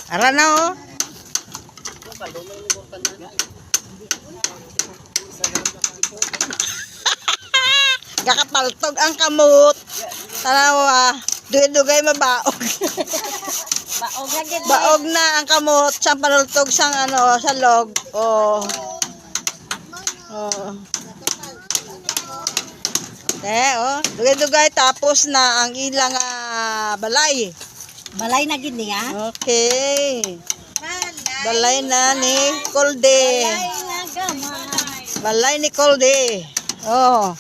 Ara na oh. Gakapaltog ang kamot. Tanawa, dugay mabaog. Baog na gid. Baog na ang kamot, siyang panultog sang ano, sa log. Oh. Oh. Oh, dugay-dugay tapos na ang ilang balay. Balay na gid niya. Okay. Balay na ni Colde. Balay na gamay. Balay ni Colde. Oh.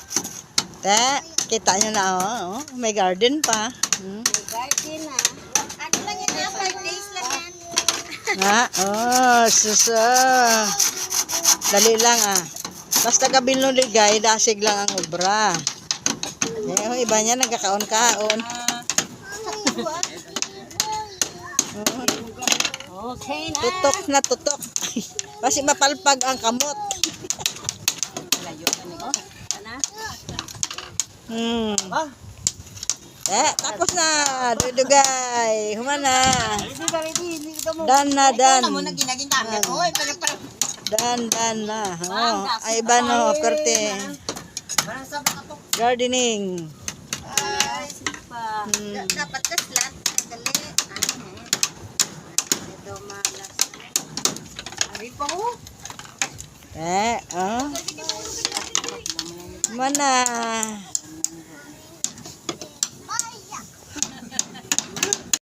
Kita nyo na oh. May garden pa. Garden na. Ano lang yan na 5 days lang yan. Suso. Dali lang Basta gabil no ligay, dasig lang ang obra. Yung iba niya nagkakaon-kaon. Okay na. Tutok na tutok. Kasi mapalpag ang kamot. Layo na ni. Tapos na. Dudugay. Humana. Dan na. Dan na. Ay iba no. Perte. Gardening. Dapat kaslat. Dali. Ito malas. Ari pa ko. Mana.